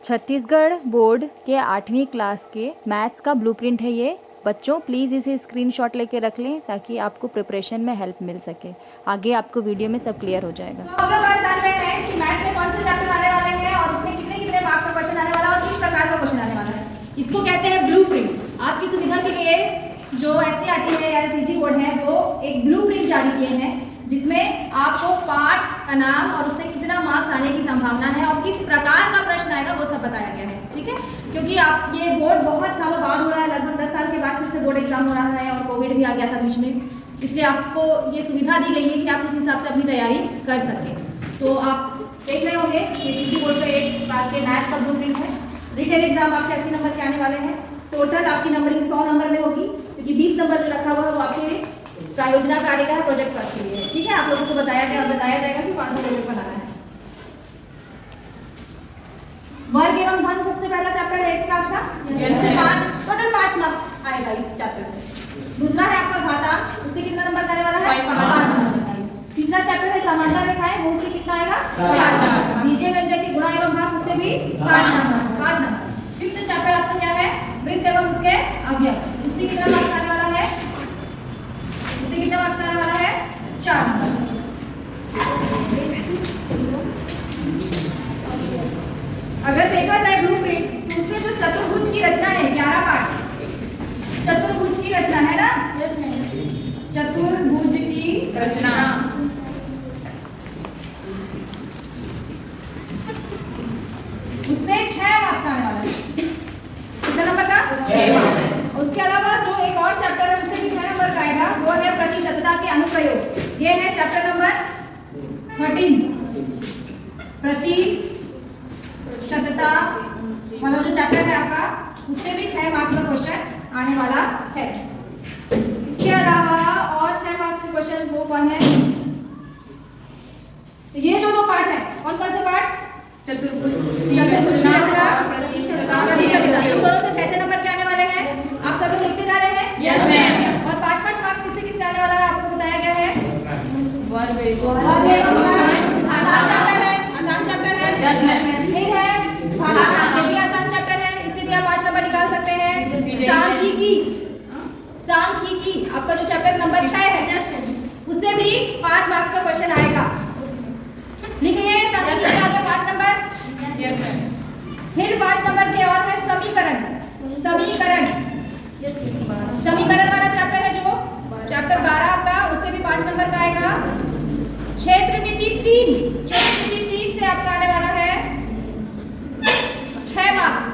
Chhattisgarh board के 8वीं class के मैथ्स का ब्लूप्रिंट है ये। बच्चों प्लीज़ इसे स्क्रीनशॉट लेके रख लें ताकि आपको प्रिपरेशन में हेल्प मिल सके। आगे आपको वीडियो में सब क्लियर हो जाएगा। तो हम लोग आज जान रहे हैं कि मैथ्स में कौन से चैप्टर आने वाले हैं और उसमें कितने कितने मार्क्स का क्वेश्चन आने वाला है और किस प्रकार का क्वेश्चन आने वाला है। इसको कहते हैं ब्लूप्रिंट। आपकी सुविधा के लिए जो एससीईआरटी है या सीजी बोर्ड है वो एक ब्लूप्रिंट जारी किए हैं जिसमें आपको पाठ का नाम और उससे कितना मार्क्स आने की संभावना है और किस प्रकार का प्रश्न आएगा वो सब बताया गया है। ठीक है, क्योंकि आप ये बोर्ड बहुत सालों बाद हो रहा है, लगभग 10 साल के बाद फिर से बोर्ड एग्जाम हो रहा है और कोविड भी आ गया था बीच में, इसलिए आपको ये सुविधा दी गई है कि आप उस हिसाब से अपनी तैयारी कर सकें। तो आप देख रहे होंगे कि सीजी बोर्ड का 8 क्लास के मैथ्स का ब्लूप्रिंट है। रिटेन एग्जाम आपके 80 नंबर के आने वाले हैं। टोटल आपकी नंबरिंग 100 नंबर में होगी, क्योंकि 20 नंबर जो रखा हुआ है वो आपके प्रायोजना कार्य का प्रोजेक्ट वर्क के लिए है। ठीक है, आप लोगों को बताया जाएगा कि कौन सा प्रोजेक्ट बनाना है। वर्ग एवं धन सबसे पहला चैप्टर है 8 क्लास का, इससे 5 टोटल 5 मार्क्स आएगा इस चैप्टर से। दूसरा है आपका घातांक, उससे कितना नंबर का आने वाला है 5 नंबर का। तीसरा चैप्टर है समांतर रेखाएं, वो उससे कितना आएगा 4 नंबर। बीजीय व्यंजक के गुणा एवं भाग, उससे भी 5 नंबर। फिफ्थ चैप्टर आपका क्या है वृत्त एवं उसके अवयव, उससे कितना मार्क्स आने वाला है, उससे कितना मार्क्स आने वाला है 4 नंबर। अगर देखा जाए ब्लूप्रिंट तो उसमें जो चतुर्भुज की रचना है 11 पार्ट, चतुर्भुज की रचना है ना, चतुर्भुज की रचना, उससे 6 मार्क्स आने वाला है। कितना नंबर का 6। उसके अलावा जो एक और चैप्टर है उससे भी 6 नंबर का आएगा, वो है प्रतिशतता के अनुप्रयोग। ये है चैप्टर नंबर 13, प्रतिशतता वाला जो चैप्टर है आपका, उससे भी 6 मार्क्स का क्वेश्चन आने वाला है। इसके अलावा और 6 मार्क्स के क्वेश्चन वो कौन है, ये जो 2 पार्ट है कौन कौन से पार्ट, चतुर्भुज की रचना, प्रतिशतता, इन दोनों से 6 नंबर के आने वाले हैं। आप सब लोग लिखते जा रहे हैं? Yes ma'am. और 5 मार्क्स किससे किससे आने वाला है आपको बताया गया है। वर्ग एवं धन आसान चैप्टर है, यस मैम। ठीक है, ये भी आसान चैप्टर है, इससे भी आप 5 नंबर निकाल सकते हैं। सांख्यिकी आपका जो चैप्टर नंबर 6 है उससे भी 5 मार्क्स का क्वेश्चन आएगा। लिखिए सांख्यिकी के आगे 5 नंबर। फिर 5 नंबर के और है समीकरण वाला चैप्टर है जो चैप्टर 12 आपका, उससे भी 5 नंबर का आएगा। क्षेत्रमिति 3 से आपका आने वाला है 6 मार्क्स।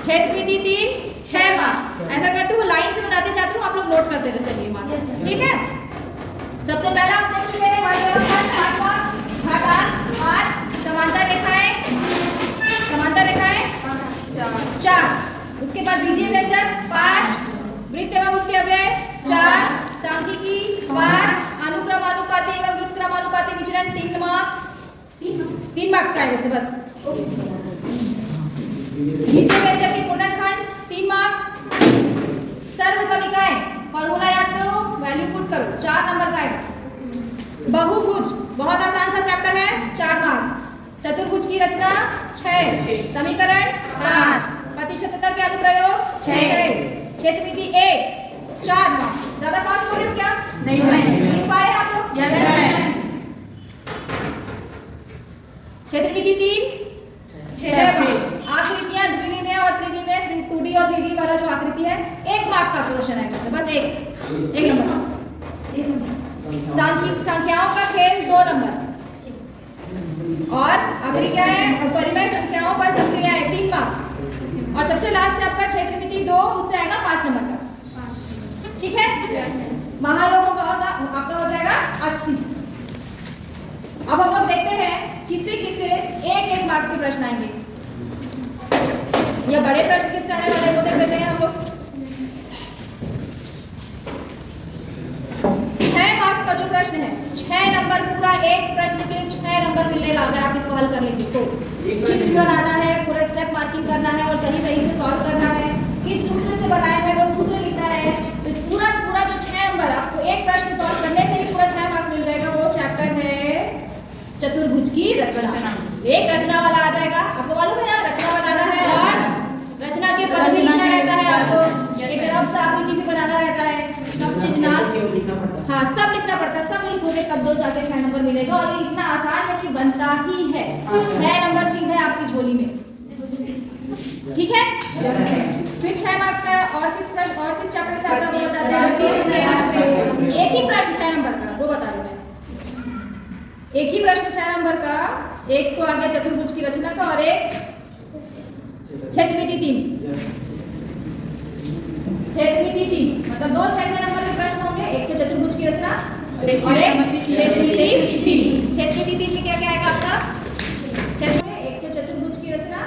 क्षेत्रमिति 3 6 मार्क्स। ऐसा करती हूँ लाइन से बताते जाती हूँ, आप लोग नोट करते चलिए मार्क्स। ठीक है, सबसे पहला हम देख चुके हैं वर्ग एवं धन 5 मार्क्स, घातांक 5, समांतर रेखाएं 4, उसके बाद बीजीय व्यंजक 5, वृत्त एवं उसके अवयव 4, सांख्यिकी 5, अनुक्रम अनुपाती एवं व्युत्क्रमानुपाती विचरण 3 मार्क्स का है बस। बीजीय व्यंजक के गुणनखंड 3 मार्क्स, सर्व समीकरण फॉर्मूला याद करो, वैल्यू पुट करो, 4 नंबर का आएगा। बहुभुज बहुत आसान सा चैप्टर है, 4 मार्क्स। चतुर्भुज की रचना 6, समीकरण 5, प्रतिशतता के अनुप्रयोग 6, क्षेत्रमिति 1 4 मार्क्स। ज्यादा फास्ट हो रहे हो क्या? नहीं लिख पा रहे हैं आप लोग? क्षेत्रमिति 3 6 मार्क्स। आकृतियां द्विविमीय और त्रिविमीय 2D और 3D वाला जो आकृति है 1 मार्क का क्वेश्चन है, बस एक नंबर का। संख्याओं का खेल 2 नंबर, और आखिरी क्या है परिमेय संख्याओं पर संक्रियाएं 3 मार्क्स, और सबसे लास्ट आपका क्षेत्रमिति 2, उससे आएगा 5 नंबर का। ठीक है, महायोग आपका हो जाएगा 80। अब हम लोग देखते हैं किससे 1 मार्क्स के प्रश्न आएंगे, या बड़े प्रश्न किससे आने वाले वो देख लेते हैं हम लोग। 6 मार्क्स का जो प्रश्न है 6 नंबर, पूरा एक प्रश्न के लिए 6 नंबर मिलेगा अगर आप इसको हल कर लेंगे तो। चित्र बनाना है, पूरा स्टेप मार्किंग करना है और सही तरीके से सॉल्व करना है, किस सूत्र से बनाया है वो सूत्र लिखना है, तो पूरा जो 6 नंबर आपको एक प्रश्न सॉल्व करने से ही पूरा 6 मार्क्स मिल जाएगा। वो चैप्टर है चतुर्भुज की रचना। एक रचना वाला आ जाएगा, आपको मालूम है ना रचना सब लिखना पड़ता है। हाँ, सब लिखना पड़ता है, सब लिखोगे तब 2 जाके 6 नंबर मिलेगा। और ये इतना आसान है कि बनता ही है। 6 नंबर सीधे आपकी झोली में, ठीक है। फिर 6 मार्क्स का और किस चैप्टर से आता है वो बताते हैं। एक ही प्रश्न 6 नंबर का, वो बता रही हूँ मैं। एक ही प्रश्न 6 नंबर का, एक तो आ गया चतुर्भुज की रचना का और एक क्षेत्रमिति 3। क्षेत्रमिति 3 मतलब 2 6 नंबर के प्रश्न होंगे, एक तो चतुर्भुज की रचना और एक क्षेत्रमिति 3। क्षेत्रमिति 3 में क्या क्या आएगा आपका? एक तो चतुर्भुज की रचना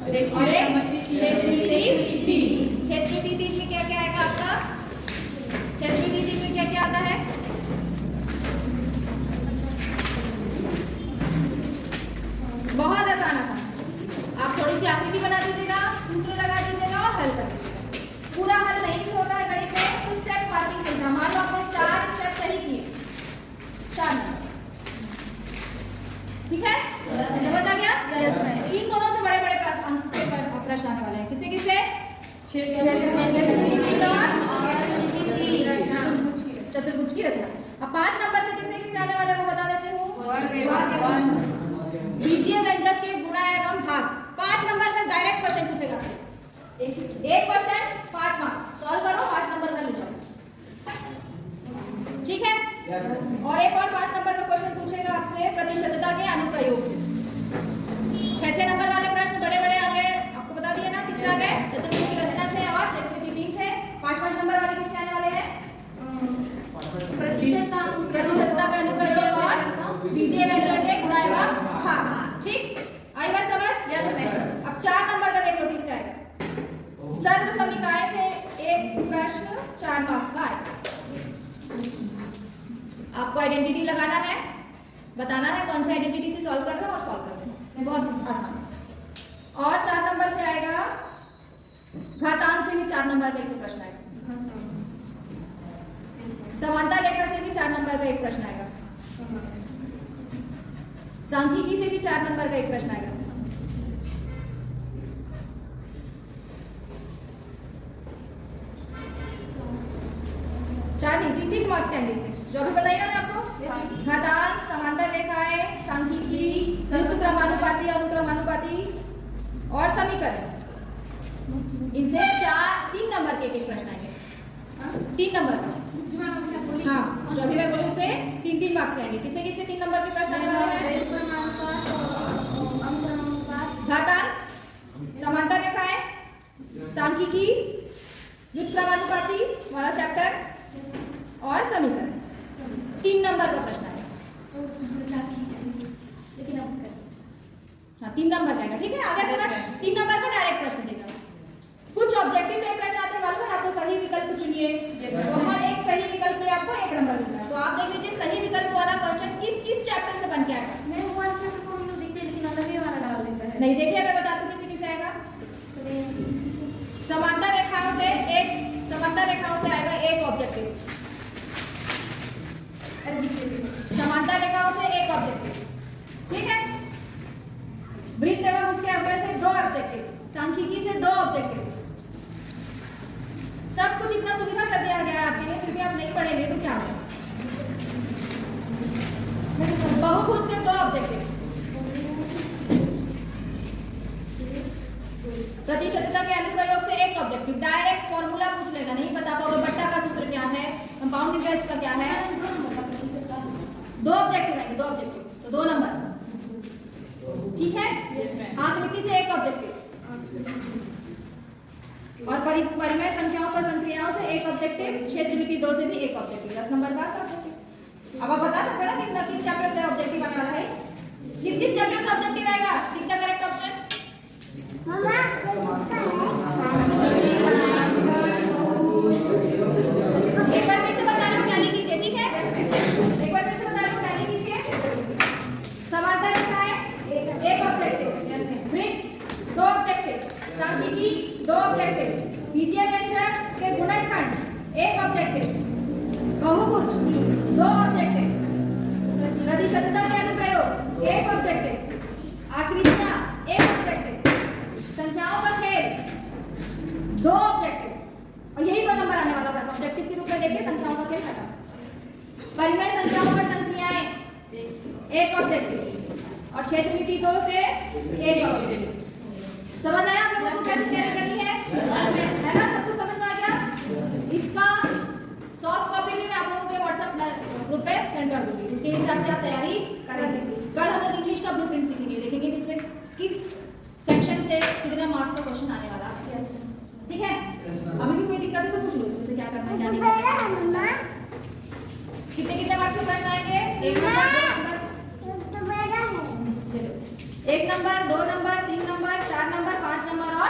और एक क्षेत्रमिति 3। क्षेत्रमिति 3 में क्या क्या आएगा आपका? क्षेत्रमिति 3 में क्या क्या आता है? बहुत आसान आप थोड़ी सी आकृति बना दीजिएगा, सूत्र लगा दीजिएगा और हल कर दीजिएगा। पूरा हल नहीं भी होता है गणित में तो स्टेप मार्किंग करना। मान लो आपने 4 स्टेप सही किए, 4 नंबर, ठीक है। समझ आ गया? इन दोनों से बड़े बड़े प्रश्न आने वाले हैं। किससे किससे? चतुर्भुज की रचना। अब 5 नंबर से किससे किससे आने वाले हैं वो बता देते हूँ। बीजीय व्यंजक के गुणा एवं भाग। 5 नंबर का डायरेक्ट क्वेश्चन पूछेगा आपसे। एक क्वेश्चन 5 मार्क्स, सॉल्व करो, 5 नंबर का ले जाओ, ठीक है। और एक और 5 नंबर का क्वेश्चन पूछेगा आपसे प्रतिशतता के अनुप्रयोग से। 6 नंबर वाले प्रश्न बड़े बड़े आ गए, आपको बता दिया ना किससे आ गए? चतुर्भुज की रचना से और क्षेत्रमिति 3 से। 5 नंबर वाले किससे आने वाले हैं? प्रतिशतता का अनुप्रयोग और बीजीय व्यंजक के गुणा एवं भाग, ठीक। आई बात समझ? अब 4 नंबर का देख लो किससे आएगा। सर्व समीकरण से एक प्रश्न 4 मार्क्स का आएगा। आपको आइडेंटिटी लगाना है, बताना है कौन सी आइडेंटिटी से सॉल्व करना है और सॉल्व कर देना है, बहुत आसान। और 4 नंबर से आएगा घातांक से भी 4 नंबर का एक प्रश्न आएगा। समांतर रेखा से भी 4 नंबर का एक प्रश्न आएगा। सांख्यिकी से भी 4 नंबर का एक प्रश्न आएगा। चार नहीं, 3 मार्क्स के आएंगे इससे, जो अभी बताइए ना मैं आपको। घातांक, समांतर रेखाएं, सांख्यिकी, युक्त क्रमानुपाती, अनुक्रमानुपाती और समीकरण। इनसे 3 नंबर के एक प्रश्न आएंगे। 3 नंबर का, हाँ, जो अभी मैं बोलूँ उससे 3 मार्क्स आएंगे। किससे किससे 3 नंबर के प्रश्न आने वाले हैं? घातांक, समांतर रेखाएं, सांख्यिकी, युक्त क्रमानुपाती वाला चैप्टर और समीकरण। 3 नंबर का प्रश्न आएगा। हाँ, 3 नंबर का आएगा, ठीक है। आगे समझ? 3 नंबर का डायरेक्ट प्रश्न देगा। कुछ ऑब्जेक्टिव में प्रश्न आते हैं, मालूम है आपको। सही विकल्प चुनिए, तो हर एक सही विकल्प में आपको 1 नंबर मिलता है। तो आप देख लीजिए सही विकल्प वाला क्वेश्चन किस चैप्टर से बन के आएगा। मैं वो चैप्टर को हम लोग देखते हैं लेकिन अलग ही वाला डाल देता है। नहीं देखिए, मैं बताती हूँ किसी किसे आएगा। समांतर रेखाओं से आएगा एक ऑब्जेक्टिव। समांतर रेखाओं से एक ऑब्जेक्टिव, ठीक है। वृत्त एवं उसके अवयव से 2 ऑब्जेक्टिव, सांख्यिकी से 2 ऑब्जेक्टिव। सब कुछ इतना सुविधा कर दिया गया है आपके लिए, फिर भी आप नहीं पढ़ेंगे तो क्या होगा। बहुभुज से 2 ऑब्जेक्टिव, प्रतिशतता के अनुप्रयोग से 1 ऑब्जेक्टिव। डायरेक्ट फॉर्मूला पूछ लेगा, नहीं बता पाओगे बट्टा का सूत्र क्या है, कंपाउंड इंटरेस्ट का क्या है। 2 ऑब्जेक्टिव आएंगे, 2 ऑब्जेक्टिव तो 2 नंबर, ठीक है। आकृति से 1 ऑब्जेक्टिव और परिमेय संख्याओं पर संक्रियाओं से 1 ऑब्जेक्टिव। क्षेत्रमिति 2 से भी 1 ऑब्जेक्टिव, 10 नंबर का ऑब्जेक्टिव। अब आप बता सकते हो ना किस चैप्टर से ऑब्जेक्टिव आने वाला है, किस चैप्टर से ऑब्जेक्टिव आएगा। कितना करेक्ट ऑप्शन? एक बार फिर से बता रही हूँ, टैली कीजिए, ठीक है। एक बार फिर से बता रही हूँ, टैली कीजिए। समांतर रेखाएं 1 ऑब्जेक्टिव, वृत्त 2 ऑब्जेक्टिव, सांख्यिकी 2 ऑब्जेक्टिव, बीजीय व्यंजक के गुणनखंड 1 ऑब्जेक्टिव, बहुभुज 2 ऑब्जेक्टिव, प्रतिशतता के अनुप्रयोग 1 ऑब्जेक्टिव, आकृतियां 1 ऑब्जेक्टिव, संख्याओं का खेल 2 ऑब्जेक्टिव। और यही 2 नंबर आने वाला था। ऑब्जेक्टिव के रूप में देखिए, संख्याओं का खेल खत्म। परिमेय संख्याओं पर संक्रियाएं, एक ऑब्जेक्टिव और क्षेत्रमिति 2 से एक ऑब्जेक्टिव। समझ आया आप लोगों को कैसे तैयारी करनी है ना? सब कुछ समझ में आ गया? इसका सॉफ्ट कॉपी भी मैं आप लोगों के व्हाट्सएप ग्रुप पे सेंड कर दूंगी, उसके हिसाब से आप तैयारी करेंगे। कल हम लोग इंग्लिश का ब्लूप्रिंट सीखेंगे, देखेंगे कि इसमें किस सेक्शन से कितने मार्क्स का क्वेश्चन आने वाला है। ठीक है? अभी भी कोई दिक्कत है तो पूछ लो इसमें से क्या करना है, क्या नहीं करना है। कितने मार्क्स के प्रश्न आएंगे? 1 नंबर, 2 नंबर, चलो 1 number, 2 number, 3 number, 4 number, 5 number और